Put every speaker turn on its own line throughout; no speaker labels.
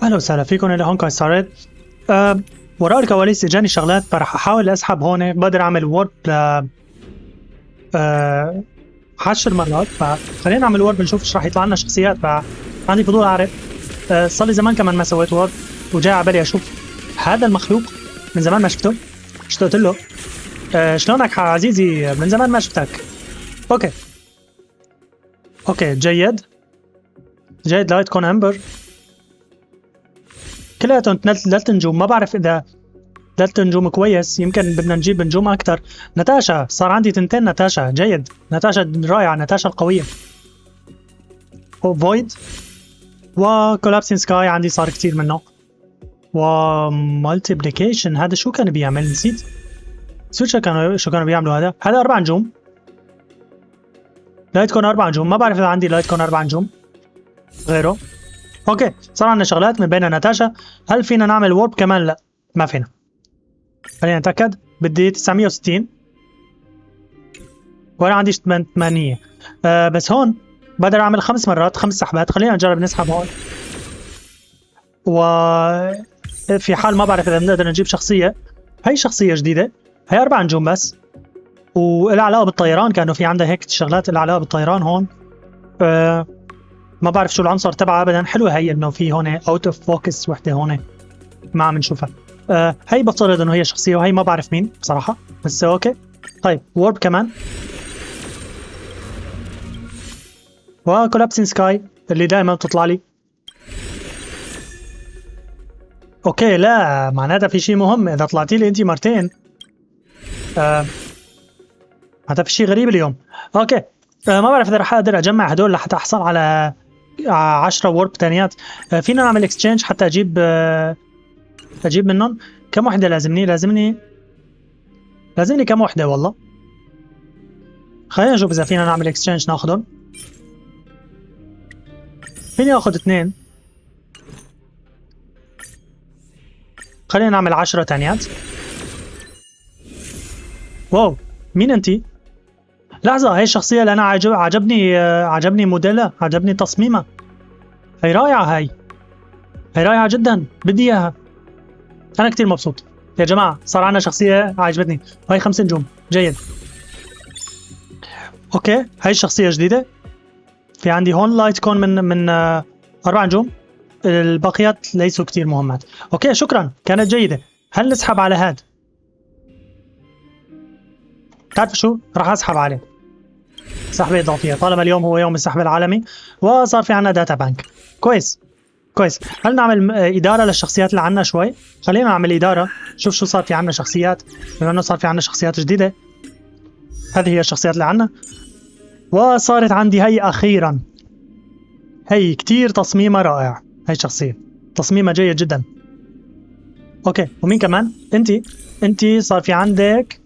اهلا وسهلا فيكم الى هون كاي ستارت. وراء الكواليس اجاني شغلات فرح احاول اسحب هون بقدر اعمل وورد ل 10 مرات، فخلينا نعمل وورد بنشوف ايش راح يطلع لنا شخصيات. فعندي فضول اعرف. صار لي زمان كمان ما سويت وورد وجاي على بالي اشوف هذا المخلوق، من زمان ما شفته. اشتقت له. شلونك عزيزي؟ من زمان ما شفتك. اوكي جيد لايت كون امبر كلياتهم ثلاث نجوم. ما بعرف اذا ثلاث نجوم كويس، يمكن بدنا نجيب نجوم اكثر. ناتاشا صار عندي تنتين. ناتاشا جيد، ناتاشا رائعه، ناتاشا القويه. فويد وكولابسين سكاي عندي صار كثير منه. ومالتيبليكيشن هذا شو كان بيعمل؟ نسيت شو كانوا بيعملوا. هذا 4 نجوم. لايت كون 4 نجوم. ما بعرف اذا عندي لايت كون 4 نجوم غيره. اوكي صار عندنا شغلات من بينها ناتاشا. هل فينا نعمل وورب كمان؟ لا ما فينا. خلينا نتأكد. بدي 960 وانا عندي 800. بس هون بقدر اعمل 5 مرات 5 سحبات. خلينا نجرب نسحب هون. وفي حال ما بعرف اذا بنقدر نجيب شخصية. هي شخصية جديدة، هي 4 نجوم بس، والها علاقة بالطيران. كانوا في عندها هيك شغلات لها علاقة بالطيران هون. ما بعرف شو العنصر تبعها ابدا. حلوة هي انه في هون اوت اوف فوكس وحدة هون ما عم نشوفها. هي بفترض انه هي شخصية، وهي ما بعرف مين بصراحة، بس اوكي. طيب وورب كمان، وكولابسين سكاي اللي دائما بتطلع لي. اوكي لا معناتها في شيء مهم اذا طلعتي لي انت مرتين. معناتها في شيء غريب اليوم. اوكي. ما بعرف اذا رح اقدر اجمع هدول لحتى احصل على 10 وورب ثانيات. فينا نعمل اكسشينج حتى اجيب منهم. كم وحده لازمني كم وحده والله. خلينا نشوف اذا فينا نعمل اكسشينج ناخذهم. فيني اخذ 2. خلينا نعمل 10 ثانيات. واو مين انتي؟ لحظة، هي الشخصية اللي انا عجبني موديلها، عجبني تصميمها. هي رائعة، هي رائعة جدا، بدي اياها. انا كتير مبسوط يا جماعة. صار عندنا شخصية عجبتني. هاي 5 نجوم. جيد. اوكي هاي الشخصية جديدة. في عندي هون لايت كون من 4 نجوم. الباقيات ليسوا كتير مهمات. اوكي شكرا، كانت جيدة. هل نسحب على هاد؟ تعرف شو؟ راح اسحب عليه سحبة إضافية طالما اليوم هو يوم السحب العالمي وصار في عنا داتا بانك. كويس. هل نعمل إدارة للشخصيات اللي عنا شوي؟ خلينا نعمل إدارة. شوف شو صار في عنا شخصيات، بما انه صار في عنا شخصيات جديدة. هذه هي الشخصيات اللي عنا. وصارت عندي هي أخيرا. هي كتير تصميمها رائع. هي شخصية تصميمها جيد جدا. اوكي ومين كمان؟ انتي صار في عندك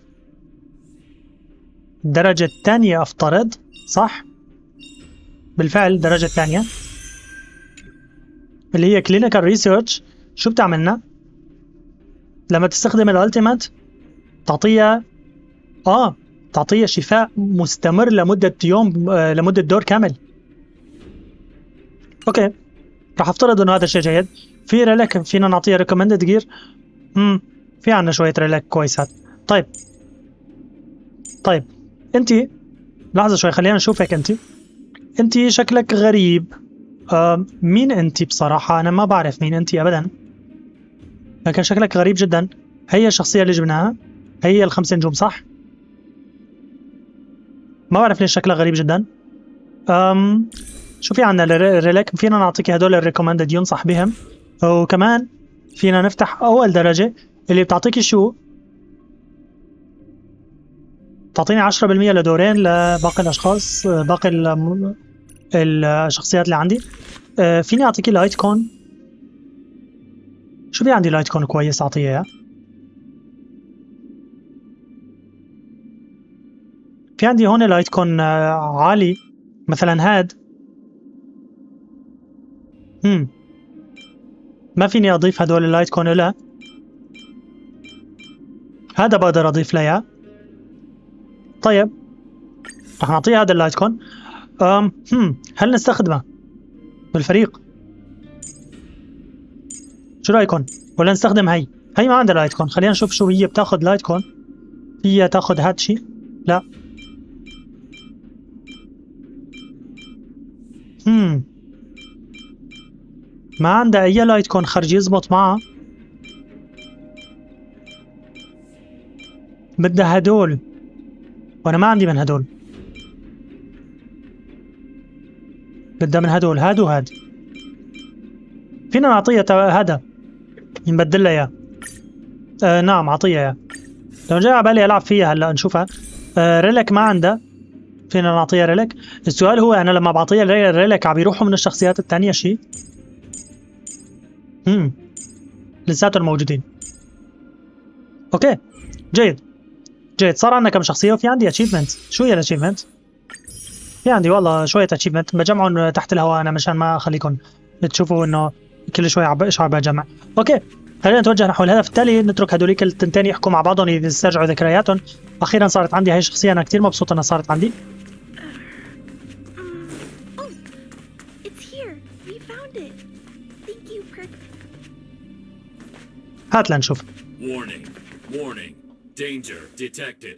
درجة ثانية افترض، صح؟ بالفعل درجة ثانية اللي هي كلينيكال ريسيرش. شو بتعملنا؟ لما تستخدم الالتيمات تعطيها شفاء مستمر لمدة يوم، لمدة دور كامل. اوكي راح افترض انه هذا الشيء جيد. في ريلك فينا نعطيها ريكومندد جير. في عنا شوية ريلك كويسات. طيب انتي لحظة شوي، خلينا نشوفك. انتي شكلك غريب. مين انتي؟ بصراحة انا ما بعرف مين انتي ابدا، لكن شكلك غريب جدا. هي الشخصية اللي جبناها، هي ال5 نجوم صح؟ ما بعرف ليش شكلها غريب جدا. شو في عنا ريلك؟ فينا نعطيك هدول الريكومندد ينصح بهم، وكمان فينا نفتح اول درجة اللي بتعطيكي شو؟ تعطيني 10% لدورين لباقي الاشخاص، باقي الشخصيات اللي عندي. فيني اعطيكي لايت كون. شو في عندي لايت كون كويس اعطيه اياه؟ في عندي هون لايت كون عالي مثلا هاد. ما فيني اضيف هدول اللايت كون له. هذا بقدر اضيف له. طيب رح نعطيه هذا اللايت كون. هل نستخدمه بالفريق؟ شو رايكم؟ ولا نستخدم هي؟ هي ما عندها لايت كون، خلينا نشوف شو هي بتاخذ لايت كون. هي تاخذ هاد شي؟ لا. ما عندها اي لايت كون خرج يزبط معها. بدها هدول وانا ما عندي من هدول. بدها من هدول، هاد وهاد. فينا نعطيها هذا نبدل لها اياه. نعم اعطيها اياه. لو جاي على بالي العب فيها هلا نشوفها. ريلك ما عندها، فينا نعطيها ريلك. السؤال هو انا لما بعطيها ريلك عم يروحوا من الشخصيات الثانيه شيء؟ لساتهم موجودين. اوكي جيد جيد. صار عندنا كم شخصيه وفي عندي اتشيفمنت. شو هي الاتشيفمنت؟ في عندي والله شويه اتشيفمنت بجمعهم تحت الهواء انا مشان ما اخليكم تشوفوا انه كل شوي ايش عم بجمع. اوكي خلينا نتوجه نحو الهدف التالي، نترك هدوليك التنتين يحكوا مع بعضهم يسترجعوا ذكرياتهم. اخيرا صارت عندي هاي الشخصيه، انا كثير مبسوط انها صارت عندي. هات لنشوف.
Warning. Danger detected.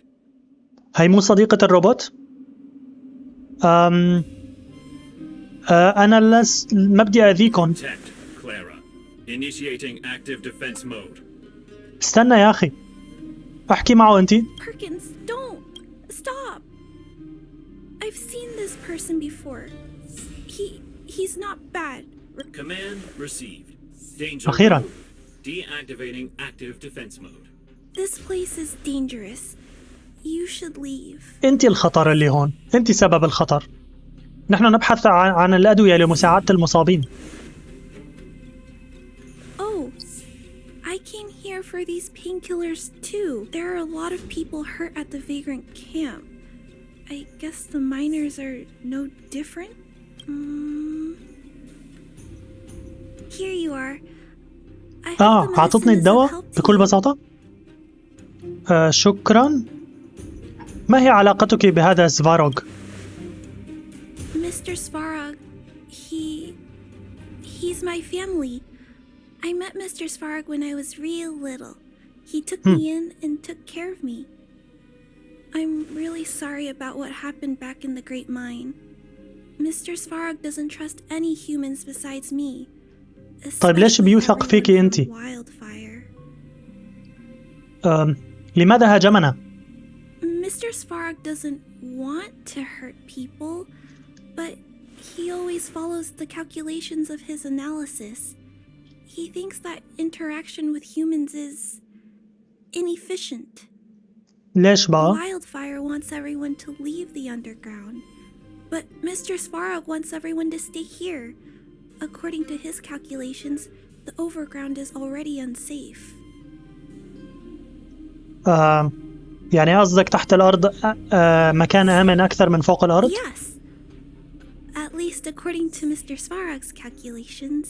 هي مو صديقة الروبوت؟ أنا ما بدي أذيكم.
Detect Clara. Initiating active defense mode.
استنى يا أخي، أحكي معه أنتي.
Perkins, don't stop. I've seen this person before. He's not bad.
Command received. Danger
أخيرا.
removed. Deactivating active defense mode.
This place is dangerous. You should leave.
أنتي الخطر اللي هون، أنتي سبب الخطر. نحن نبحث عن الأدوية لمساعدة المصابين.
Oh, I came here for these painkillers too. There are a lot of people hurt at the Vagrant camp. I guess the miners are no different? Here you are. I hope the medicine
أعطتني
is of
الدواء
help to
بكل
you.
بساطة. شكرا. ما هي علاقتك بهذا سفاروغ؟
Mr. Svarog, he's my family. I met Mr. Svarog when I was real little. He took me in and took care of me. I'm really sorry about what happened back in the Great Mine. Mr. Svarog doesn't trust any humans besides me.
طيب ليش بيوثق
especially
فيكي
everyone
أنتي؟
from Wildfire.
لماذا هاجمنا؟
Mr. Svarog doesn't want to hurt people, but he always follows the calculations of his analysis. He thinks that interaction with humans is inefficient.
ليش بقى؟
Wildfire wants everyone to leave the underground, but Mr. Svarog wants everyone to stay here. According to his calculations, the overground is already unsafe.
يعني قصدك تحت الأرض مكان آمن أكثر من فوق الأرض؟
Yes. At least according to Mr. Svarog's calculations.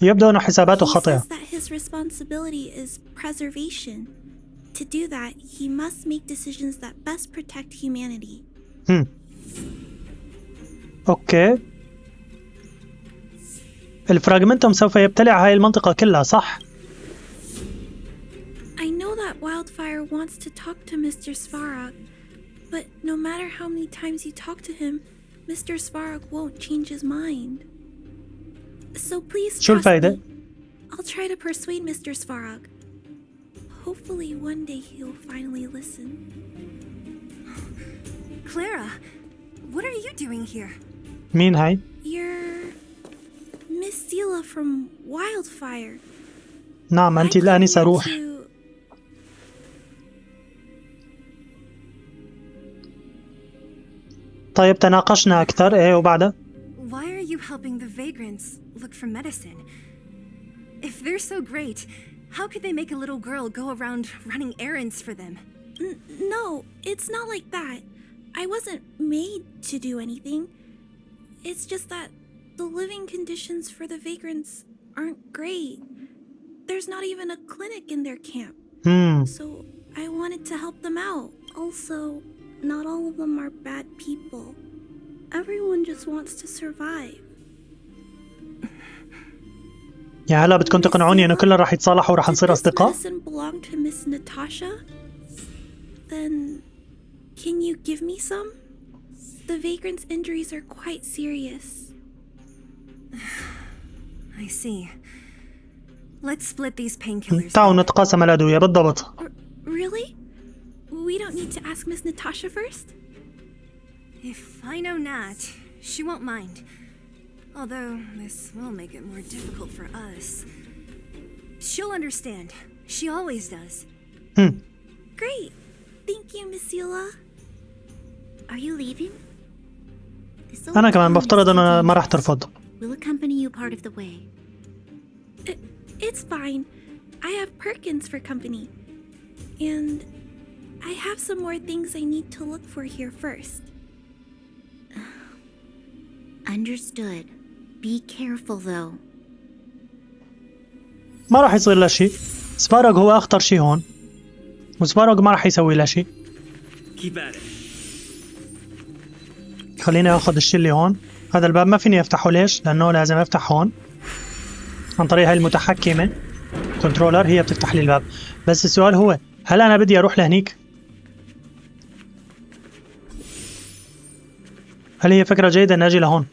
يبدو أن حساباته
He
خاطئة.
says that his responsibility is preservation. To do that, he must make decisions that best protect humanity.
أوكي. الفراغمنتوم سوف يبتلع هاي المنطقة كلها صح؟
I know that Wildfire wants to talk to Mr. Svarog, but no matter how many times you talk to him, Mr. Svarog won't change his mind. So please
شو
trust
الفايدة؟
me. I'll try to persuade Mr. Svarog. Hopefully one day he'll finally listen.
Clara, what are you doing here?
مين هاي؟
You're Miss Sela from Wildfire.
نعم أنت
I come
الآنسة
here
روح.
to-
طيب تناقشنا أكثر إيه وبعدها؟
Why are you helping the vagrants look for medicine? If they're so great, how could they make a little girl go around running errands for them?
No, it's not like that. I wasn't made to do anything. It's just that the living conditions for the vagrants aren't great. There's not even a clinic in their camp. So I wanted to help them out. Also, not all of them are bad people. Everyone just wants to survive.
يا هلا بدكم تقنعوني انه كلنا رح يتصالحوا ورح نصير
Does
اصدقاء؟
medicine belong to Miss Natasha? Then can you give me some? The vagrant's injuries are quite serious.
I see. Let's split these painkillers.
تعالوا نتقاسم الادويه بالضبط.
Really? We don't need to ask Miss Natasha first?
If I know Nat, she won't mind. Although this will make it more difficult for us. She'll understand. She always does.
Great. Thank you, Miss Sela.
Are you leaving?
انا كمان بفترض انه ما رح ترفض.
We'll accompany you part of the way.
It's fine. I have Perkins for company. And I have some more things I need to look for here first.
Understood. Be careful though.
ما رح يصير له شيء. سباروغ هو اخطر شيء هون. وسباروغ ما رح يسوي له شيء.
Keep at it.
خليني اخذ الشيء اللي هون. هذا الباب ما فيني افتحه ليش؟ لانه لازم افتح هون عن طريق هاي المتحكمة كنترولر، هي بتفتح لي الباب. بس السؤال هو هل انا بدي اروح لهنيك؟ هل هي فكرة جيدة اني اجي لهون؟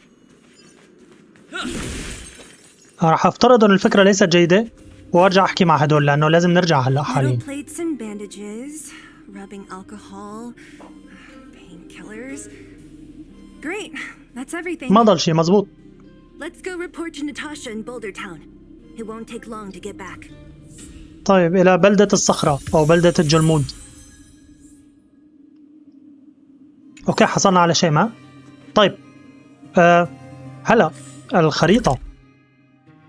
راح افترض ان الفكرة ليست جيدة وارجع احكي مع هدول لانه لازم نرجع هلا حاليا.
Metal plates and bandages, rubbing alcohol, painkillers. Great. That's everything.
ما ضل شيء مزبوط.
Let's go report to Natasha in Boulder Town. It won't take long to get back.
طيب الى بلدة الصخرة او بلدة الجلمود. اوكي حصلنا على شيء ما؟ طيب هلا الخريطة،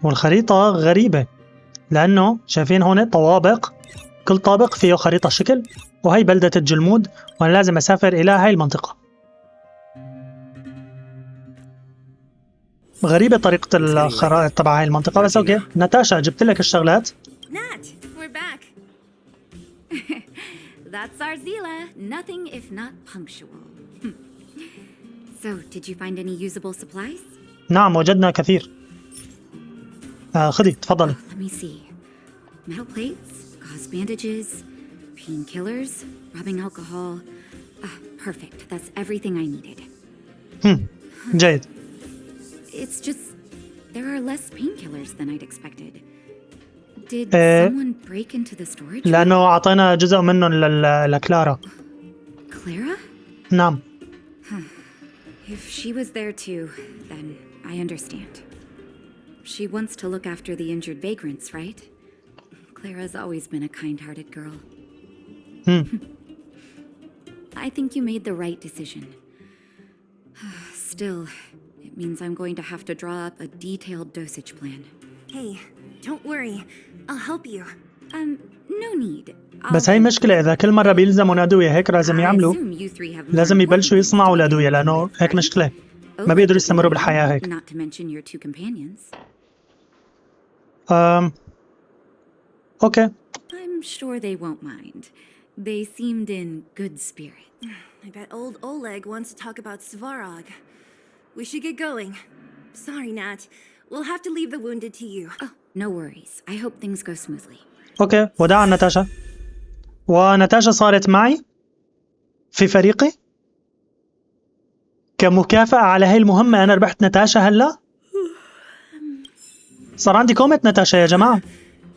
والخريطة غريبة لأنه شايفين هون طوابق، كل طابق فيه خريطة شكل، وهي بلدة الجلمود وأنا لازم أسافر إلى هاي المنطقة. غريبة طريقة الخرائط تبع هاي المنطقة بس أوكي. ناتاشا جبت لك الشغلات.
Nat, we're back.
That's our Zila. Nothing if not punctual. So, did you find any usable supplies?
نعم وجدنا كثير. خذي تفضلي.
Let me see. Metal plates, gauze bandages, painkillers, rubbing alcohol. Perfect. That's everything I needed.
جيد.
It's just there are less painkillers than I'd expected. Did someone break into the storage?
لأنه أعطينا جزء منهم لكلارا.
Clara?
نعم.
If she was there too, then I understand. She wants to look after the injured vagrants, right? Clara's always been a kind-hearted girl. I think you made the right decision. Still, it means I'm going to have to draw up a detailed dosage plan.
Hey, don't worry. I'll help you.
No need.
بس هي مشكلة إذا كل مرة بيلزموا الأدوية هيك لازم يعملوا، لازم يبلشوا يصنعوا الأدوية لأنه هيك مشكلة ما بيقدروا يستمروا بالحياة هيك.
Not to mention your two companions.
أوكي.
I'm sure they won't mind. They seemed in good spirits.
I bet old Oleg wants to talk about Svarog. We should get going. Sorry, Nat. We'll have to leave the wounded to you.
Oh, no worries. I hope things go smoothly.
أوكي وداعا ناتاشا. وناتاشا صارت معي في فريقي كمكافأة على هاي المهمة. أنا ربحت ناتاشا هلا. صار عندي كومة ناتاشا يا جماعة.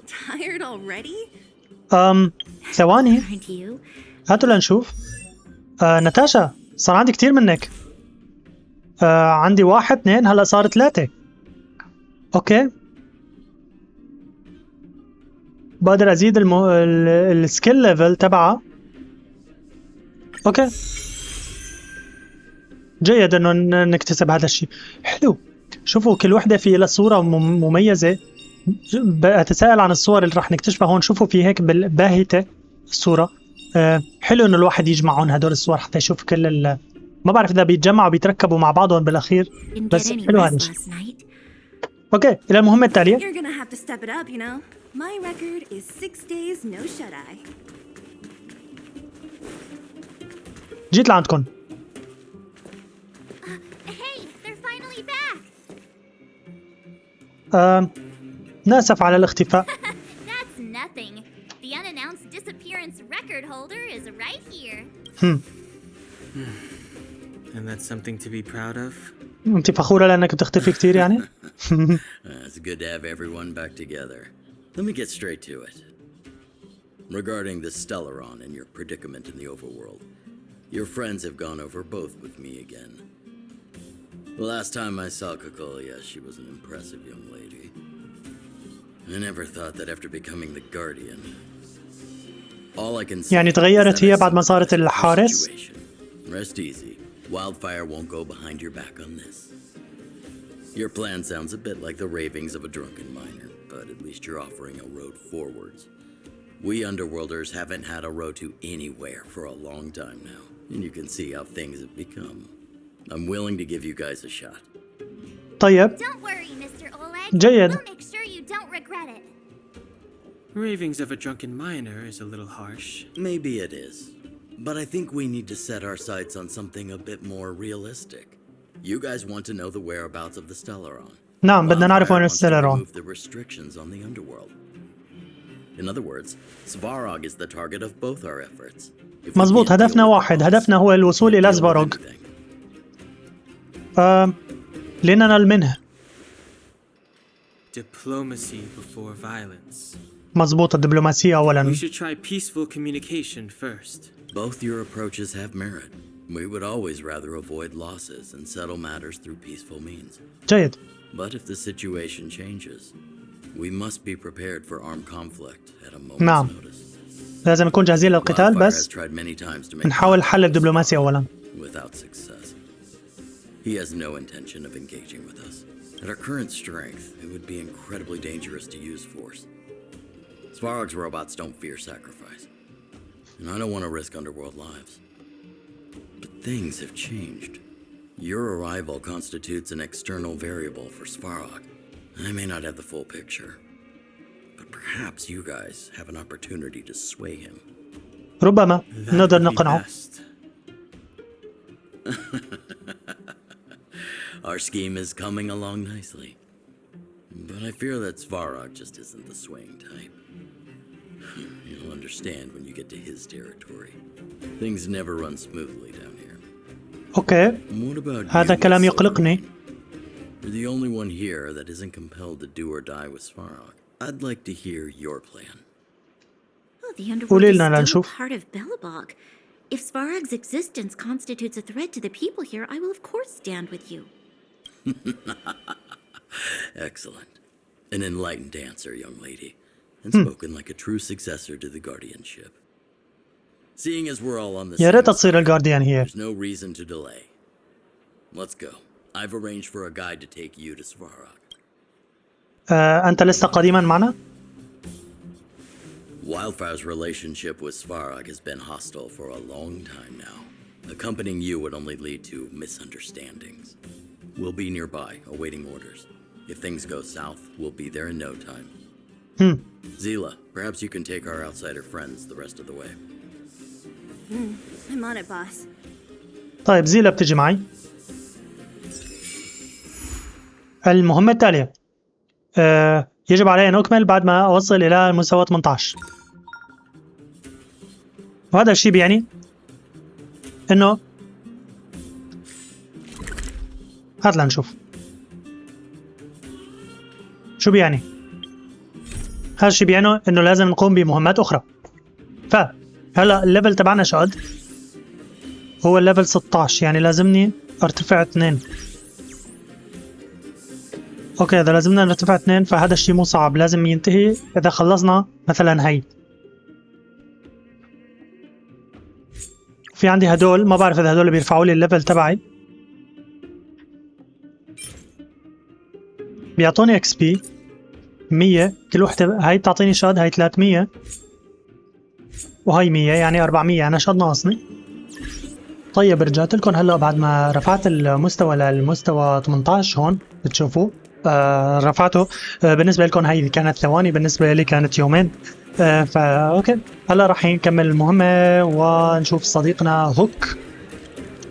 Tired already?
ثواني
Aren't you?
هاتوا لنشوف. ناتاشا صار عندي كتير منك. عندي 1 2 هلا صار 3. اوكي بقدر ازيد السكيل ليفل تبعها. اوكي جيد انه نكتسب هذا الشيء. حلو. شوفوا كل وحده في لها صوره مميزه. بتساءل عن الصور اللي راح نكتشفها هون. شوفوا في هيك باهته الصوره. حلو انه الواحد يجمعهم هدول الصور حتى يشوف كل ما بعرف اذا بيتجمعوا بيتركبوا مع بعضهم بالاخير بس حلو هذا الشيء. اوكي الى المهمه التاليه.
You're gonna have to step it up, you know. My record is 6 days no shut-eye.
جيت لعندكم.
Hey, they're finally back.
ناسف على الاختفاء.
That's nothing. The unannounced disappearance record holder is right here.
And that's something to be proud of?
انت فخورة لانك بتختفي كتير يعني؟
It's good to have everyone back together. Let me get straight to it. Regarding the Stellaron and your predicament in the overworld, your friends have gone over both with me again. The last time I saw Cocolia, she was an impressive young lady. I never thought that after becoming the Guardian, all I can say
يعني
is
تغيرت
that
هي
I
بعد ما صارت
sympathize with the
الحارس؟
situation. Rest easy. Wildfire won't go behind your back on this. Your plan sounds a bit like the ravings of a drunken miner, but at least you're offering a road forwards. We Underworlders haven't had a road to anywhere for a long time now, and you can see how things have become. I'm willing to give you guys a shot.
طيب
Don't worry, Mr. Oleg.
جيد.
We'll make sure you don't regret it.
Ravings of a drunken miner is a little harsh.
Maybe it is, but I think we need to set our sights on something a bit more realistic. You guys want to know the whereabouts of the Stellaron.
نعم بدنا نعرف وين
Wildfire wants to
الستيلرون.
remove the restrictions on the underworld. In other words, Svarog is the target of both our efforts. If we
مزبوط
can't
هدفنا
deal with the
واحد،
boss,
هدفنا هو الوصول
we'll
إلى
deal with
زباروغ.
anything.
لننال منه.
Diplomacy before violence.
مزبوط الدبلوماسية
We
أولا.
should try peaceful communication first.
Both your approaches have merit. We would always rather avoid losses and settle matters through peaceful means.
جيد.
But if the situation changes, we must be prepared for armed conflict at a moment's
نعم.
notice.
لازم نكون جاهزين للقتال
Wildfire has
بس
tried many times to make
نحاول حل الدبلوماسي أولا.
without success. He has no intention of engaging with us. At our current strength, it would be incredibly dangerous to use force. Svarog's robots don't fear sacrifice, and I don't want to risk Underworld lives. But things have changed. Your arrival constitutes an external variable for Svarog. I may not have the full picture, but perhaps you guys have an opportunity to sway him.
ربما
That
نقدر
would be
نقنعه.
best.
Our scheme is coming along nicely. But I fear that Svarog just isn't the swaying type. You'll understand when you get to his territory. Things never run smoothly down here.
أوكي
And what about
هذا
you,
كلام
Miss
يقلقني.
Silvermane? You're the only one here that isn't compelled to do or die with Svarog. I'd like to hear your plan.
Oh, the underworld
قولي
is
لنا
still
لنشوف.
part of Belobog. If Svarog's existence constitutes a threat to the people here, I will of course stand with you.
Excellent. An enlightened answer, young lady, and spoken like a true successor to the guardianship. Seeing as we're all on the
يا
same
ريت تصير
side,
الجارديان هي.
there's no reason to delay. Let's go. I've arranged for a guide to take you to Svarog.
أنت لست قديما معنا؟
Wildfire's relationship with Svarog has been hostile for a long time now. Accompanying you would only lead to misunderstandings. We'll be nearby, awaiting orders. If things go south, we'll be there in no time. Zila, perhaps you can take our outsider friends the rest of the way.
I'm on it, boss.
طيب زيلا بتجي معي. المهمة التالية يجب علي أن أكمل بعد ما أوصل إلى مستوى 18. وهذا الشيء بيعني إنه هات لنشوف شو بيعني. هذا الشيء بيعني إنه لازم نقوم بمهمات أخرى. فهلا الليفل تبعنا شو قد؟ هو الليفل 16 يعني لازمني ارتفع 2. اوكي اذا لازمنا نرتفع 2 فهذا الشيء مو صعب، لازم ينتهي اذا خلصنا مثلا هي. في عندي هدول ما بعرف اذا هدول بيرفعوا لي الليفل تبعي. بيعطوني اكس بي 100 كل وحده، هاي بتعطيني شاد، هاي 300 وهي 100 يعني 400، يعني شاد ناقصني. طيب رجعت لكم هلا بعد ما رفعت المستوى للمستوى 18 هون بتشوفوا رفعته. بالنسبه لكم هي كانت ثواني، بالنسبه لي كانت يومين. فا اوكي هلا راح نكمل المهمه ونشوف صديقنا هوك.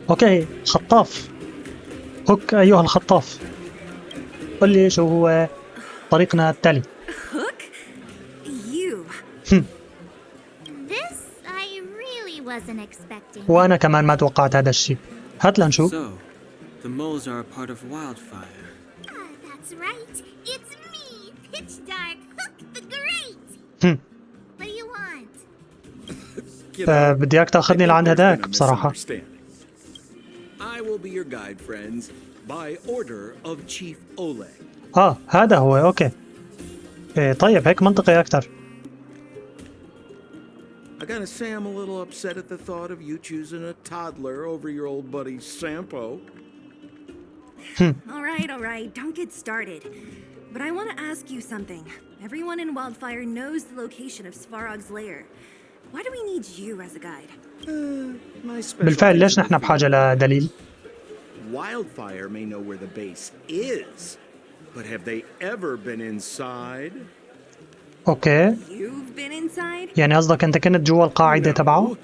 اوكي خطاف هوك، ايها الخطاف قل لي شو هو طريقنا التالي.
Hook? You.
This I really wasn't expecting.
وأنا كمان ما توقعت هذا الشيء. هات لنشوف.
So, the moles are a part of Wildfire.
That's right. It's me, Pitch Dark Hook the Great.
هم.
What do you want?
بدي إياك تاخذني لعند هداك بصراحة.
I will be your guide, friends, by order of Chief Oleg.
هذا هو. أوكي. طيب هيك منطقي أكتر.
I gotta say I'm a little upset at the thought of you choosing a toddler over your old buddy Sampo.
All right, don't get started. But I want to ask you something. Everyone in Wildfire knows the location of Svarog's lair. Why do we need you as a guide?
My special
بالفعل ليش نحن بحاجة لدليل؟
Wildfire may know where the base is, but have they ever been inside?
أوكي.
You've been inside?
يعني قصدك أنت كنت جوا القاعدة تبعه؟
No,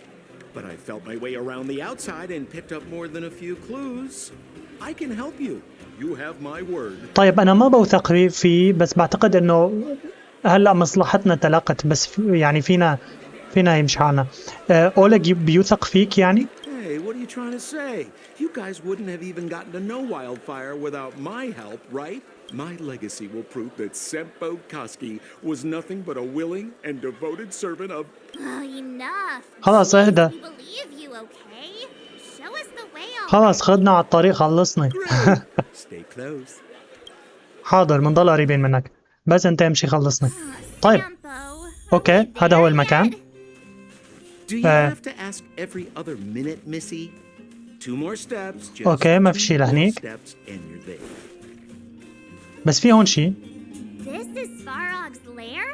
but I felt my way around the outside and picked up more than a few clues. I can help you. You have my word.
طيب أنا ما بوثق فيه بس بعتقد إنه هلا مصلحتنا تلاقت بس يعني فينا يمشي حالنا. أولج بيوثق فيك يعني؟
Hey, what are you trying to say? You guys wouldn't have even gotten to know Wildfire without my help, right? My legacy will prove that Sempo Koski was nothing but a willing and devoted servant of...
Oh, enough.
خلاص اهدى.
We believe you, okay? Show us the way.
خلاص خدنا على الطريق خلصني.
Stay close.
حاضر بنضل قريبين منك بس انت امشي خلصني. طيب اوكي هذا هو المكان.
Do you have to ask every other minute, Missy? 2 more steps. Just
اوكي ما في
2
شي
more
لهنيك
steps and you're there.
بس في هون شي.
This is Svarog's lair?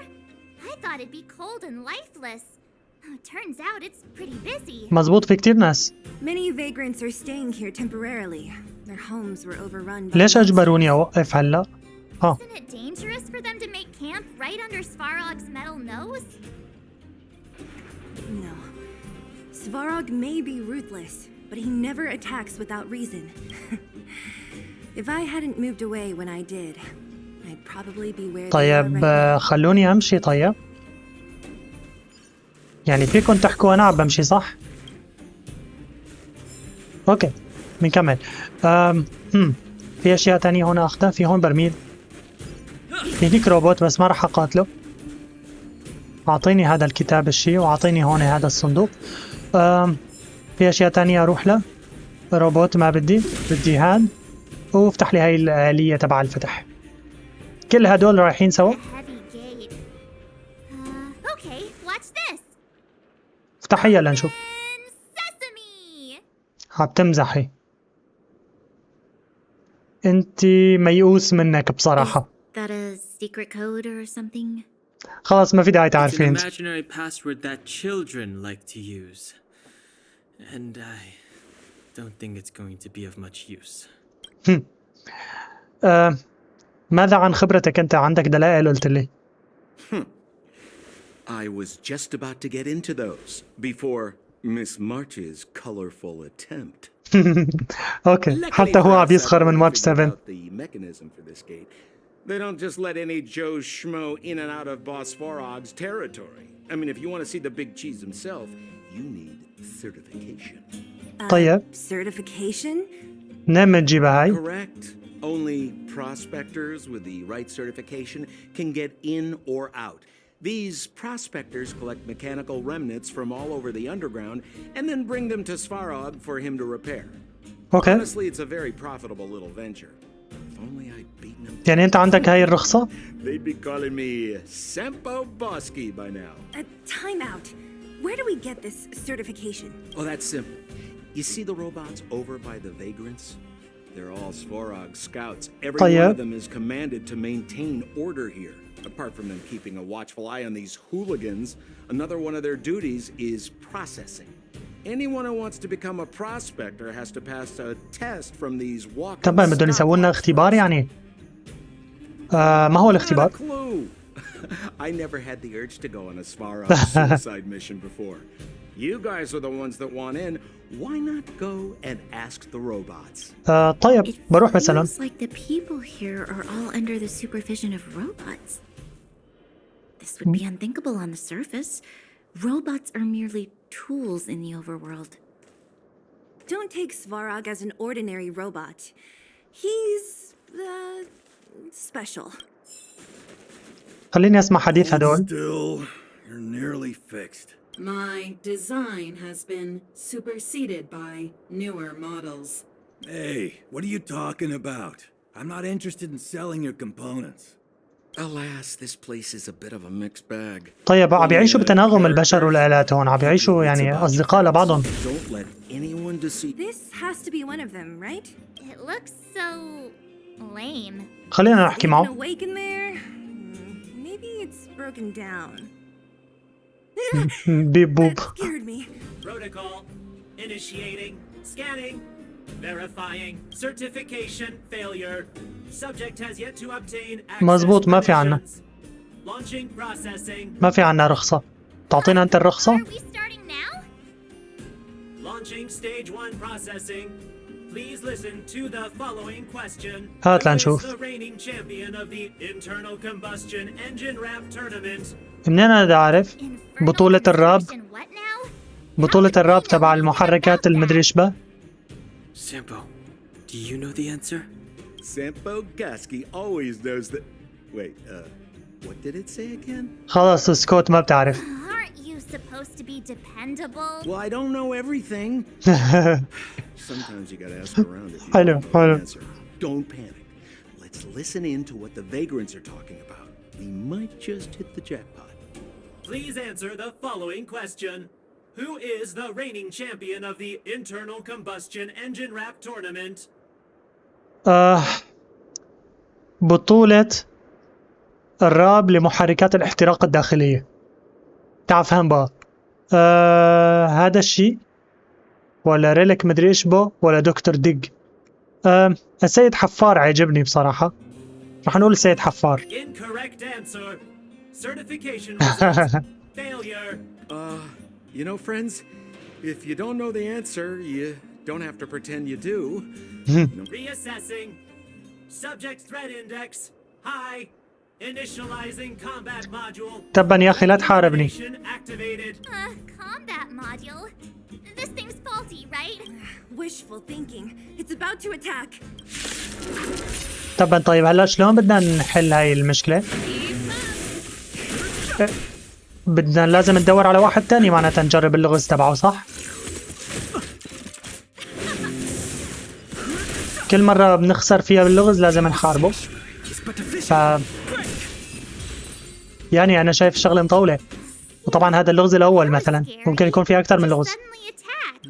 I thought it'd be cold and lifeless. Turns out it's pretty busy.
مزبوط في كتير ناس.
Many vagrants are staying here temporarily. Their homes were overrun by
ليش اجبروني اوقف هلا؟
Isn't it dangerous for them to make camp right under Svarog's metal nose?
No. Svarog may be ruthless, but he never attacks without reason. If I hadn't moved away when I did, I'd probably be where they are
طيب
right now.
خلوني امشي. طيب يعني فيكم تحكوا انا عم بمشي صح؟ اوكي بنكمل. في اشياء تانية هون اخذها. في هون برميل. في هيك روبوت بس ما راح اقاتله. اعطيني هذا الكتاب الشيء واعطيني هون هذا الصندوق. في اشياء تانية اروح له. روبوت ما بدي هاد وافتح لي هاي الآلية تبع الفتح. كل هدول رايحين سوا.
Heavy gate. Okay, watch this.
افتحي يلا نشوف.
And sesame.
عم تمزحي. انتي ميؤوس منك بصراحة.
That a secret code or something?
خلاص ما في داعي
It's
تعرفي
an
انت.
imaginary password that children like to use. And I don't think it's going to be of much use.
ماذا عن خبرتك انت؟ عندك دلائل قلت لي.
I was just about to get into those before Miss March's colorful attempt.
اوكي حتى هو عم يسخر من مارش 7.
The mechanism for this gate. They don't just let any Joe Schmo in and out of Boss Svarog's territory. I mean, if you want to see the big cheese himself, you need certification.
طيب
Certification?
نعم نجيبها هاي.
Correct. Only prospectors with the right certification can get in or out. These prospectors collect mechanical remnants from all over the underground and then bring them to Svarog for him to repair.
اوكي
Honestly, it's a very profitable little venture. If only I'd beaten him.
يعني انت عندك هاي الرخصة؟
They'd be calling me Sempo Bosky by now.
Time out. Where do we get this certification?
Oh, that's simple. You see the robots over by the vagrants? They're all Svarog scouts. Every one
طيب.
of them is commanded to maintain order here. Apart from them keeping a watchful eye on these hooligans, another one of their duties is processing. Anyone who wants to become a prospector has to pass a test from these walk-in
طبعا بدهم يسووا لنا اختبار يعني. ما هو
Not a
الاختبار؟
clue. I never had the urge to go on a Svarog suicide mission before. You guys are the ones that want in. Why not go and ask the robots?
طيب
It
بروح مثلا.
feels like the people here are all under the supervision of robots. This would be unthinkable on the surface. Robots are merely tools in the overworld.
Don't take Svarog as an ordinary robot. He's, special.
خليني أسمع حديث هدول.
Still, you're nearly fixed.
My design has been superseded by newer models.
Hey, what are you talking about? I'm not interested in selling your components.
Alas, this place is a bit of a mixed bag.
طيب عم بيعيشوا بتناغم البشر والآلات هون، عم بيعيشوا يعني أصدقاء لبعضهم.
Don't let anyone deceive.
This has to be one of them, right?
It looks so lame.
خلينا نحكي
Even
معه.
awake in there? Maybe it's broken down.
بيب بوب.
That scared me.
Protocol. Initiating. Scanning. Verifying. Certification. Failure. Subject has yet to obtain access
مزبوط، ما في عنا.
permissions. Launching processing.
ما في عنا رخصة. تعطينا أنت الرخصة؟
Are we starting now?
Launching stage 1 processing. Please listen to the following question.
هات
Who is
لنشوف.
the reigning champion of the internal combustion engine rap tournament?
منين أنا بدي أعرف؟
Infernal
بطولة الراب.
construction what now?
بطولة الراب تبع المحركات المدري إيش بها؟
Sampo, do you know the answer?
Sampo Gaski always knows that. Wait, what did it say again?
خلاص سكوت ما بتعرف.
Aren't you supposed to be dependable?
Well, I don't know everything. Sometimes you gotta ask around if you
I know,
don't know
I
the
know.
answer. Don't panic. Let's listen in to what the vagrants are talking about. We might just hit the jackpot.
Please answer the following question. Who is the reigning champion of the internal combustion engine rap tournament?
بطولة الراب لمحركات الاحتراق الداخلية. تعال فهم بقى. هذا الشيء ولا ريلك مدري ايش بو ولا دكتور ديج. السيد حفار عجبني بصراحة. رح نقول السيد حفار.
Incorrect answer. Certification results. Failure.
You know, friends, if you don't know the answer, you don't have to pretend you do.
Reassessing. Subject threat index. High. Initializing combat module.
تبا يا أخي لا تحاربني.
Activation activated.
Combat module? This thing's faulty, right?
Wishful thinking. It's about to attack.
تبا طيب هلا شلون بدنا نحل هاي المشكلة؟ بدنا لازم ندور على واحد تاني معناتها نجرب اللغز تبعه صح؟ كل مرة بنخسر فيها باللغز لازم نحاربه. ف يعني أنا شايف الشغلة مطولة. وطبعا هذا اللغز الأول مثلا ممكن يكون في أكثر من لغز.
Suddenly attack.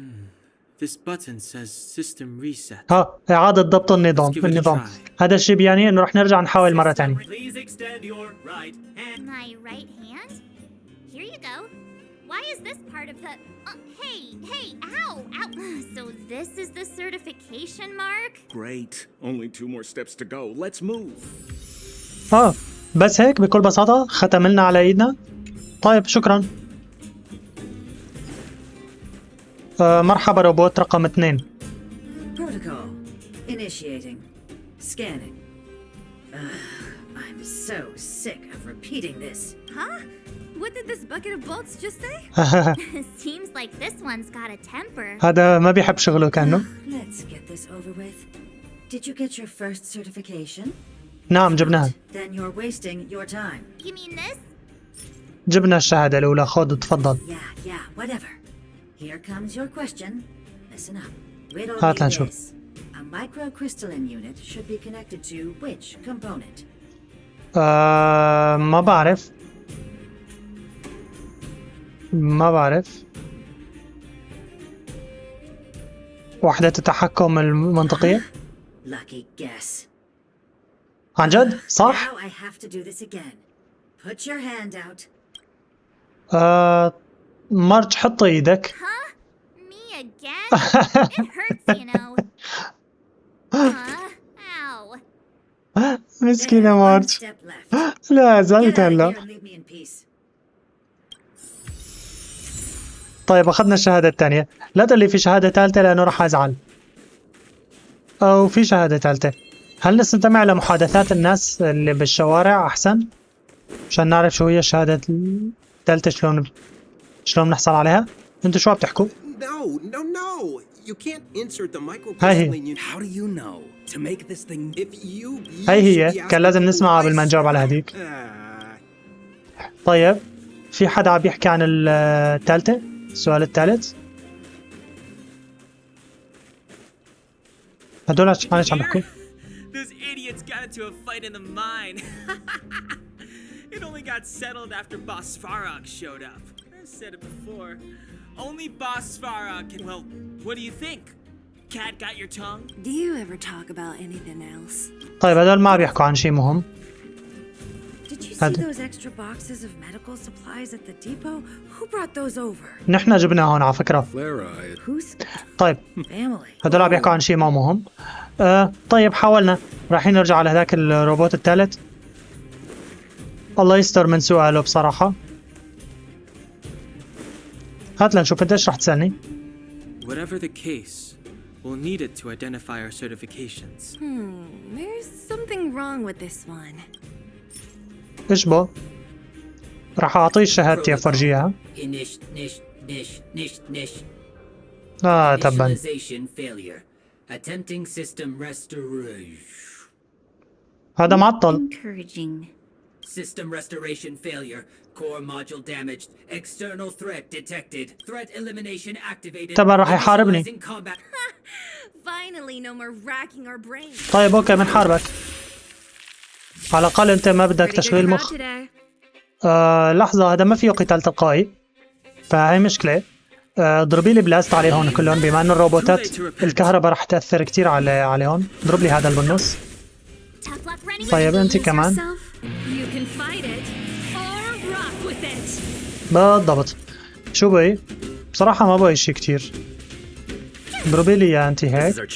This button says system reset.
إعادة ضبط النظام. هذا الشيء بيعني إنه رح نرجع نحاول مرة تانية.
Please extend your right hand.
My right hand? Here you go. Why is this part of the... hey, ow! So this is the certification mark?
Great. Only 2 more steps to go. Let's move.
بس هيك بكل بساطة ختم لنا على ايدنا. طيب شكرا. مرحبا روبوت رقم 2.
Protocol. Initiating. Scanning. I'm so sick of repeating this.
Huh? What did this bucket of bolts just say?
Seems like this one's got a temper.
هذا ما بيحب شغله كأنه.
Let's get this over with. Did you get your first certification?
نعم جبناها.
Then you're wasting your time.
You mean this?
جبنا الشهادة الأولى خذ تفضل.
Yeah, whatever. Here comes your question. Listen up. Riddle
هات
me
لنشوف.
this. A microcrystalline unit should be connected to which component?
ما بعرف. وحدة التحكم المنطقية.
Lucky guess.
عن جد صح؟
Now I have to do this again. Put your hand out.
مرج حط ايدك.
Huh? Me again? It hurts, you know. Ow.
مسكينة
One
مارج.
step left.
لا
Get
زعلت
out of
هلا.
here and leave me in peace.
طيب اخذنا الشهادة الثانية، لا تقول لي في شهادة ثالثة لانه راح ازعل. او في شهادة ثالثة. هل نستمع لمحادثات الناس اللي بالشوارع احسن؟ عشان نعرف شو هي الشهادة الثالثة، شلون نحصل عليها؟ انتوا شو عم تحكوا؟
No. You can't insert the
هاي
microcristaline unit.
How do you know? To make this thing...
If you
هي
should be
كان
asking
لازم
for
نسمعها قبل ما
my
نجاوب على
stuff.
هديك. طيب في حدا عم يحكي عن الثالثة؟ السؤال الثالث؟ هدول عن ايش عم يحكوا؟
Those idiots got into a fight in the mine. It only got settled after Boss Svarog showed up. I said it before. Only Boss Svarog can. Well, what do you think? Cat got your tongue?
Do you ever talk about anything else?
طيب هدول ما بيحكوا عن شيء مهم.
Did you see those extra boxes of medical supplies at the depot? Who brought those over?
نحن جبناهم على فكرة.
Clara,
Who's
طيب
family?
هدول عم بيحكوا عن شيء ما مهم. طيب حاولنا رايحين نرجع على هذاك الروبوت الثالث. الله يستر من سؤاله بصراحة. هات لنشوف انت ايش رح تسألني.
Whatever the case, we'll need it to identify our certifications.
There's something wrong with this one.
ايش بو؟ راح اعطيه شهادتي افرجيها. تبا.
failure. Attempting system restoration.
هذا معطل.
Encouraging.
System restoration failure. Core module damaged. External threat detected. Threat elimination activated.
تبا راح يحاربني.
Initializing combat.
Finally, no more racking our brains.
طيب اوكي بنحاربك. على الاقل انت ما بدك تشغيل مخ. لحظة هذا ما فيه قتال تلقائي. فهي مشكلة. اضربي لي بلاست عليه هون كلهم بما انه الروبوتات الكهرباء راح تأثر كتير عليهم. اضرب لي هذا البنص. طيب انت كمان.
You can fight it or rock with it.
بالضبط. شو بقي؟ بصراحة ما بقي شي كتير. اضربي لي اياه انت هيك.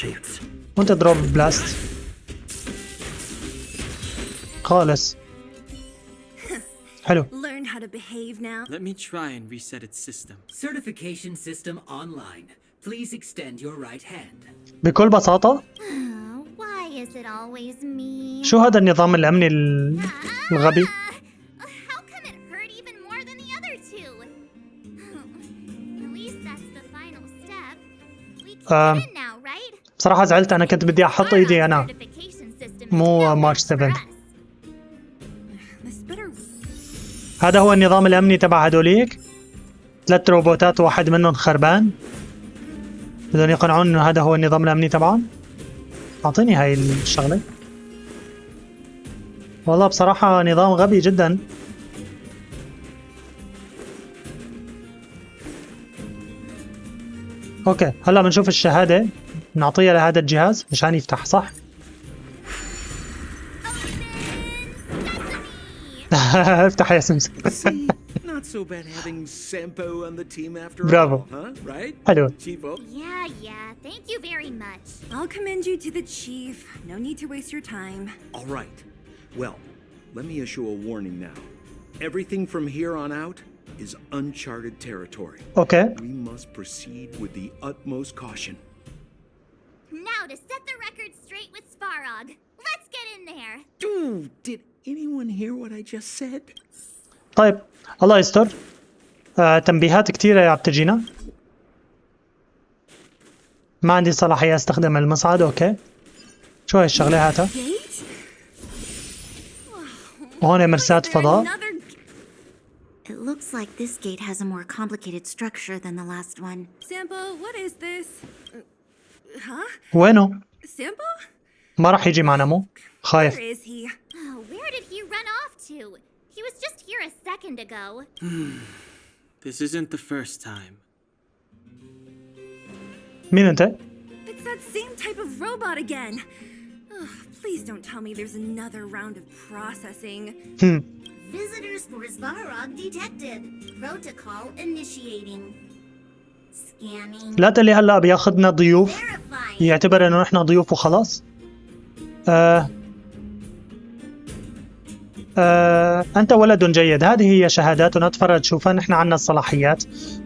وانت اضرب بلاست. خالص. حلو.
Learn how to behave now.
Let me try and reset its system.
Certification system online. Please extend your right hand.
بكل بساطة.
Why is it always me?
شو هذا النظام الأمني الغبي؟
How come it hurt even more than the other two? At least that's the final step. We can get in now, right?
بصراحة زعلت. أنا كنت بدي أحط إيدي أنا مو مارش 7. هذا هو النظام الأمني تبع هدوليك. 3 روبوتات وواحد منهم خربان. بدهم يقنعون إنه هذا هو النظام الأمني تبعهم. أعطيني هاي الشغلة. والله بصراحة نظام غبي جدا. اوكي هلا بنشوف الشهادة نعطيها لهذا الجهاز مشان يفتح صح؟ افتح يا سمسم.
Not so bad having Sampo on the team after
Bravo.
all, huh? Right?
حلو.
Chiefo?
Yeah, thank you very much.
I'll commend you to the chief. No need to waste your time.
All right. Well, let me issue a warning now. Everything from here on out is uncharted territory.
Okay.
We must proceed with the utmost caution.
Now to set the record straight with Svarog. Let's get in there.
Dude, did anyone hear what I just said?
طيب الله يستر. تنبيهات كتيرة عم تجينا. ما عندي صلاحية استخدم المصعد. اوكي شو هاي الشغلة هاتها؟ وهون مرساة فضاء.
It looks like this gate has a more complicated structure than the last one.
Sampo, what is this? Huh?
وينه؟
Sampo?
ما راح يجي معنا مو؟ خايف.
Where is he? Oh, where did he run off to? He was just here a second ago.
This isn't the first time.
مين انت؟
It's that same type of robot again. Ugh, please don't tell me there's another round of processing.
Visitors for Svarog detected. Protocol initiating. Scanning.
لا تقلي هلا بياخذنا ضيوف يعتبر انه نحن ضيوف وخلاص. أنت ولد جيد. هذه هي شهاداتنا، تفرج شوفها، نحن عنا الصلاحيات.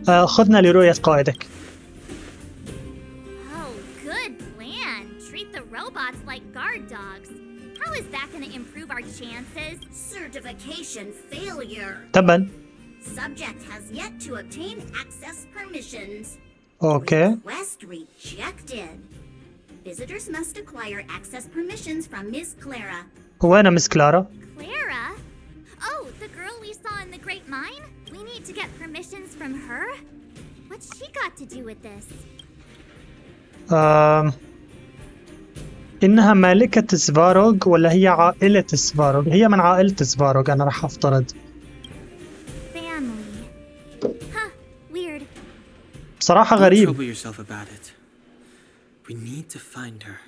خذنا لرؤية قائدك.
Oh, good plan. Treat the robots like guard dogs. How is that going to improve our chances?
Certification failure.
تبا.
Subject has yet to obtain access permissions.
أوكي.
Request rejected. Visitors must acquire access permissions from Miss Clara.
وين مس كلارا؟
Clara? Oh, the girl we saw in the Great Mine? We need to get permissions from her? What's she got to do with this?
إنها مالكة سفاروغ ولا هي عائلة سفاروغ؟ هي من عائلة سفاروغ أنا راح أفترض.
Family. Huh, weird.
بصراحة
Don't
غريب.
trouble yourself about it. We need to find her.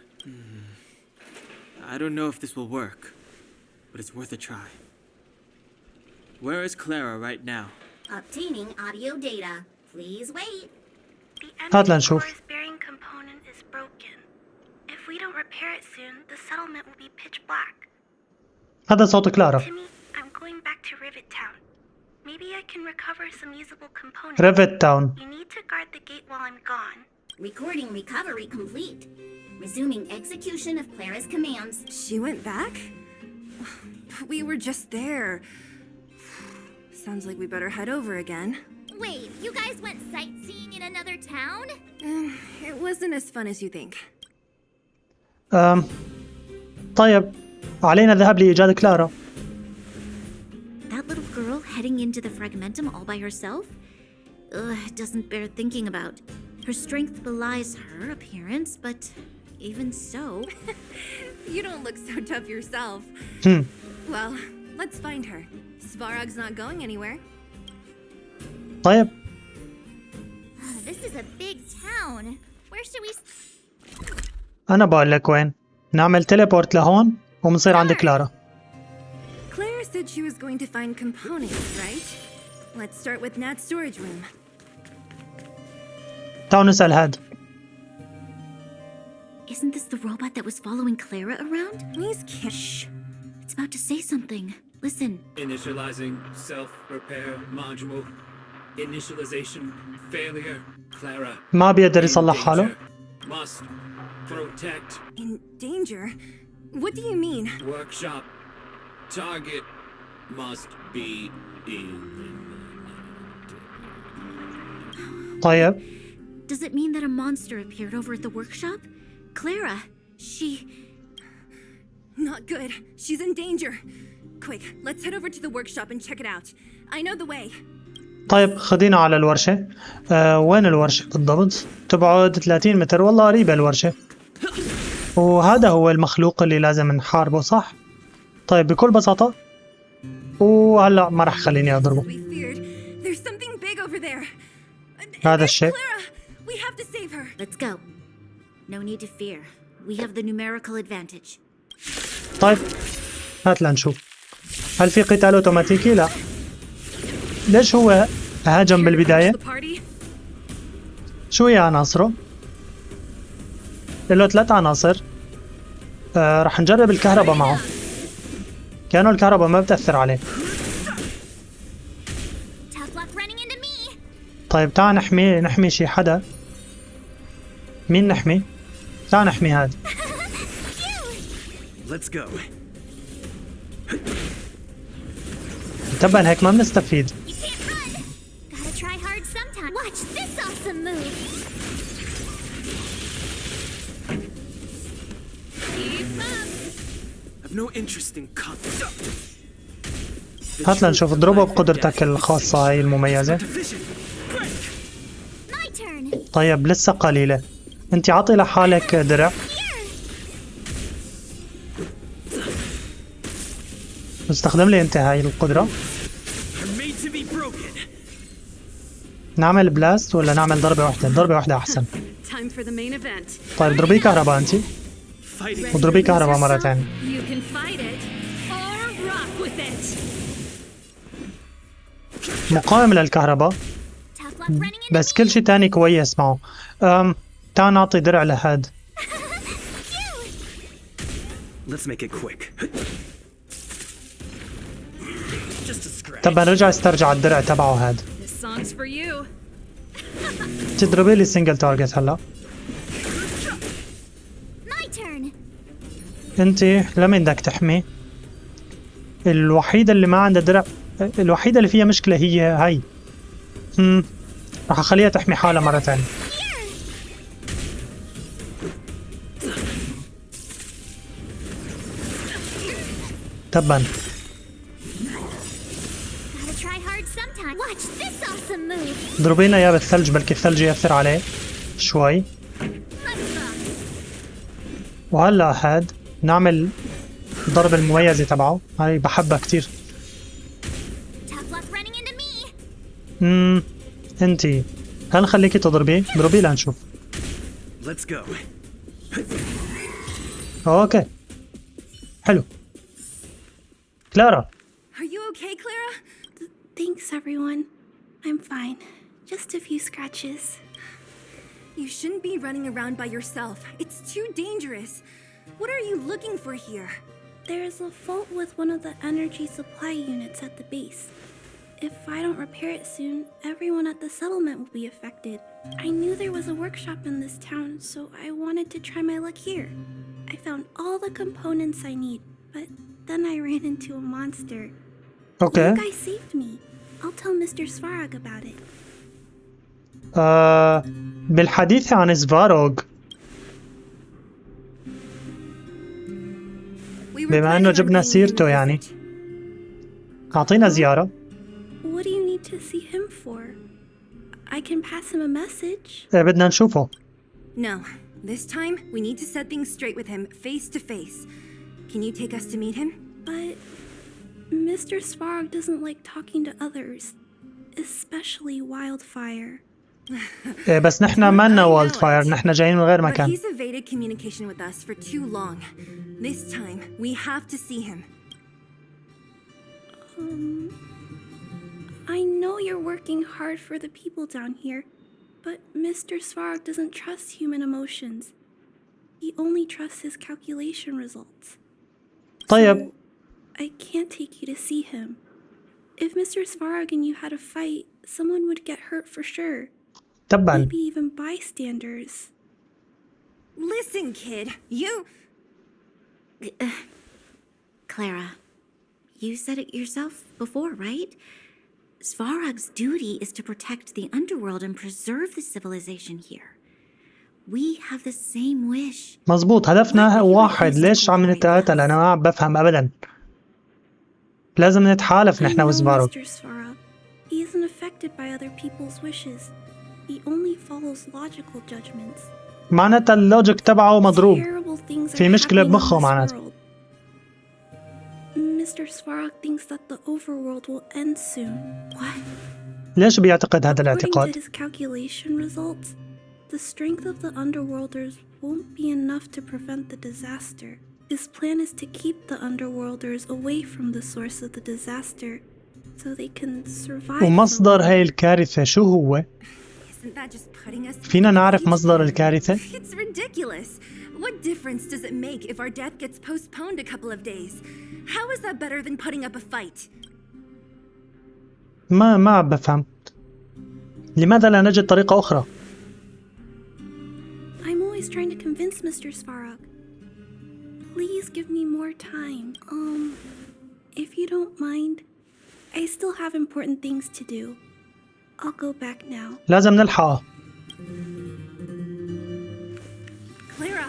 I don't know if this will work, but it's worth a try. Where is Clara right now?
Obtaining audio data. Please wait.
هات لنشوف.
The bearing component is broken. If we don't repair it soon, the settlement will be pitch black.
هذا صوت كلارا.
Timmy, I'm going back to Rivet Town. Maybe I can recover some usable components.
Rivet Town.
You need to guard the gate while I'm gone.
Recording recovery complete. Resuming execution of Clara's commands.
She went back? We were just there. Sounds like we better head over again.
Wait, you guys went sightseeing in another town?
It wasn't as fun as you think.
طيب علينا الذهاب لإيجاد كلارا.
That little girl heading into the Fragmentum all by herself? It doesn't bear thinking about. Her strength belies her appearance, but even so...
You don't look so tough yourself. Well, let's find her. Svarog's not going anywhere.
طيب.
This is a big town. Where should we...
أنا بقول لك وين. نعمل تيليبورت لهون ومنصير عند كلارا.
Clara said she was going to find components, right? Let's start with Nat's storage room.
تعالوا نسأل هاد.
Isn't this the robot that was following Clara around?
Please can't.
Shh. It's about to say something. Listen.
Initializing self-repair module. Initialization failure. Clara.
ما بيقدر يصلح حاله.
Must protect.
In danger? What do you mean?
Workshop. Target must be
طيب.
Does it mean that a monster appeared over at the workshop? Clara, she...
Not good. She's in danger. Quick, let's head over to the workshop and check it out. I know the way.
طيب خدينا على الورشة. وين الورشة بالضبط؟ تبعد 30 متر. والله قريبة الورشة. وهذا هو المخلوق اللي لازم نحاربه صح؟ طيب بكل بساطة. وهلا ما راح خليني أضربه.
There's something big over there.
هذا الشيء.
We have to save her.
Let's go. No need to fear. We have the numerical advantage.
طيب هات لنشوف. هل في قتال اوتوماتيكي؟ لا. ليش هو هاجم بالبداية؟ شو هي عناصره؟ له 3 عناصر. رح نجرب الكهرباء معه. كأنه الكهرباء ما بتأثر عليه. طيب تعال نحمي شي حدا. مين نحمي؟ تعال نحمي هاد.
Let's go.
تبا هيك ما بنستفيد.
Gotta try hard sometime. Watch this awesome move.
Keep up. I've no interest in
هات لنشوف اضربه بقدرتك الخاصة هاي المميزة. طيب لسه قليلة. انت عطي لحالك درع. استخدم لي انت هاي القدرة. نعمل بلاست ولا نعمل ضربة واحدة؟ ضربة واحدة أحسن. طيب اضربي كهرباء انت. واضربي كهرباء مرة ثانية. مقاوم للكهرباء. بس كل شيء تاني كويس معه. تعال نعطي درع لهاد.
Let's make it quick.
تبا رجع استرجع الدرع تبعه هاد.
This song's for you.
تضربي لي سنجل تارجت هلا.
My turn.
انت لمين بدك تحمي؟ الوحيدة اللي ما عندها درع، الوحيدة اللي فيها مشكلة هي هاي. راح اخليها تحمي حالها مرة ثانية. تبا
Gotta try hard sometime. Watch this awesome move.
ضربينا اياه بالثلج، بلكي الثلج يأثر عليه شوي. وهلا هاد نعمل الضربة المميزة تبعه، هاي بحبها كتير.
Tough luck running into me.
انتي هل نخليكي تضربي؟ ضربي لنشوف.
Let's go.
اوكي حلو. كلارا.
Are you okay, Clara?
Thanks, everyone. I'm fine. Just a few scratches.
You shouldn't be running around by yourself. It's too dangerous. What are you looking for here?
There's a fault with one of the energy supply units at the base. If I don't repair it soon, everyone at the settlement will be affected. I knew there was a workshop in this town, so I wanted to try my luck here. I found all the components I need, but then I ran into a monster.
Okay.
You guys saved me. I'll tell Mr. Svarog about it.
بالحديث عن سفاروغ، بما انه جبنا سيرته يعني اعطينا زيارة.
What do you need to see him for? I can pass him a message.
بدنا نشوفه.
No. This time, we need to set things straight with him, face to face. Can you take us to meet him?
But Mr. Svarog doesn't like talking to others, especially Wildfire.
بس نحنا ما لنا وايلد فاير، نحنا جايين من غير
But
مكان.
he's evaded communication with us for too long. This time, we have to see him.
I know you're working hard for the people down here, but Mr. Svarog doesn't trust human emotions. He only trusts his calculation results.
طيب.
So, I can't take you to see him. If Mr. Svarog and you had a fight, someone would get hurt for sure.
تبا.
Maybe even bystanders.
Listen, kid. You...
Clara, you said it yourself before, right? Svarog's duty is to protect the underworld and preserve the civilization here. We have the same wish.
مزبوط، هدفنا واحد. ليش عم نتقاتل؟ أنا ما عم بفهم أبدا. لازم نتحالف نحن وسفاروغ.
Mr. Svarog. He isn't affected by other people's wishes. He only follows logical judgments.
معناتها اللوجيك تبعه مضروب.
Terrible things are
في مشكلة
happening in
بمخه
this
معناتها.
world. Mr. Svarog thinks that the overworld will end soon. What?
ليش بيعتقد هذا
According to
الاعتقاد؟
his calculation results, the strength of the underworlders won't be enough to prevent the disaster. His plan is to keep the underworlders away from the source of the disaster, so they can survive.
ومصدر هاي الكارثة شو هو؟
Isn't that just putting us...
فينا نعرف مصدر الكارثة؟
It's ridiculous. What difference does it make if our death gets postponed a couple of days? How is that better than putting up a fight?
ما عم بفهم. لماذا لا نجد طريقة أخرى؟
I'm always trying to convince Mr. Svarog. Please give me more time. If you don't mind, I still have important things to do. I'll go back now.
لازم نلحقها.
Clara!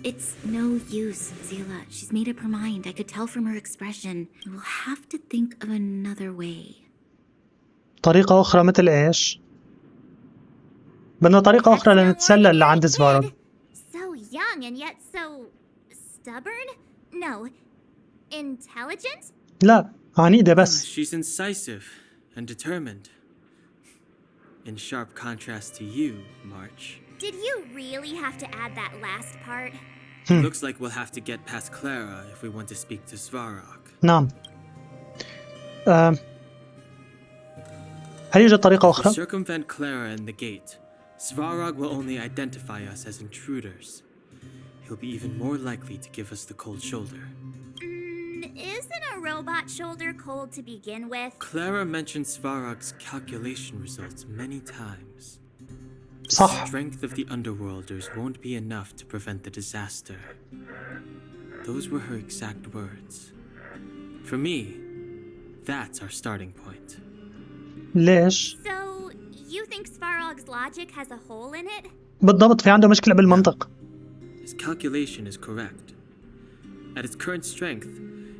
It's no use, Zila. She's made up her mind. I could tell from her expression. We'll have to think of another way.
طريقة أخرى مثل إيش؟ بدنا طريقة أخرى لنتسلل لعند سفاروغ.
So young and yet so stubborn? No. Intelligent?
لا، عنيدة بس.
She's incisive and determined. In sharp contrast to you, March.
Did you really have to add that last part?
Looks like we'll have to get past Clara if we want to speak to Svarog.
نعم. هل يوجد طريقة
To
أخرى؟
circumvent Clara and the gate, Svarog will only identify us as intruders. He'll be even more likely to give us the cold shoulder.
Isn't a robot shoulder cold to begin with?
Clara mentioned Svarog's calculation results many times. The
صح.
strength of the Underworlders won't be enough to prevent the disaster. Those were her exact words. For me, that's our starting point.
ليش؟
So, you think Svarog's logic has a hole in it?
بالضبط في عنده مشكلة بالمنطق.
His calculation is correct. At its current strength,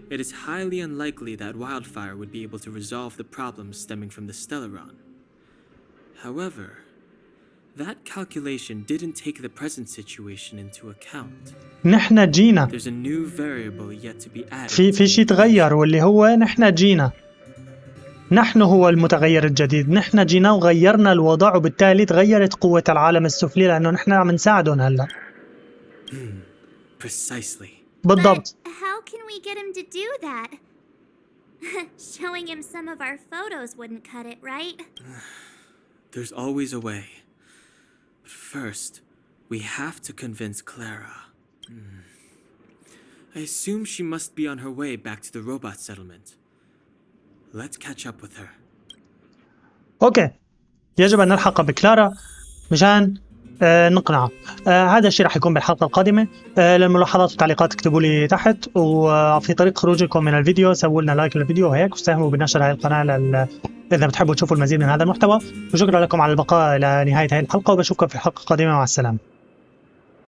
it is highly unlikely that Wildfire would be able to resolve the problems stemming from the Stellaron. However, that calculation didn't take the present situation into account.
نحن جينا.
There's a new variable yet to be added.
في شيء تغير واللي هو نحن جينا. نحن هو المتغير الجديد، نحن جينا وغيرنا الوضع وبالتالي تغيرت قوة العالم السفلي لأنه نحن عم نساعدهم هلا.
Precisely.
بالضبط.
But how can we get him to do that? Showing him some of our photos wouldn't cut it, right?
There's always a way. But first, we have to convince Clara. I assume she must be on her way back to the robot settlement. Let's catch up with her.
اوكي، يجب ان نلحق بكلارا مشان نقنعه. هذا الشيء راح يكون بالحلقة القادمة. للملاحظات والتعليقات اكتبوا لي تحت، وفي طريق خروجكم من الفيديو سووا لنا لايك للفيديو وهيك، وساهموا بنشر هاي القناة إذا بتحبوا تشوفوا المزيد من هذا المحتوى. وشكرا لكم على البقاء إلى نهاية هذه الحلقة، وبشوفكم في الحلقة القادمة. مع السلامة.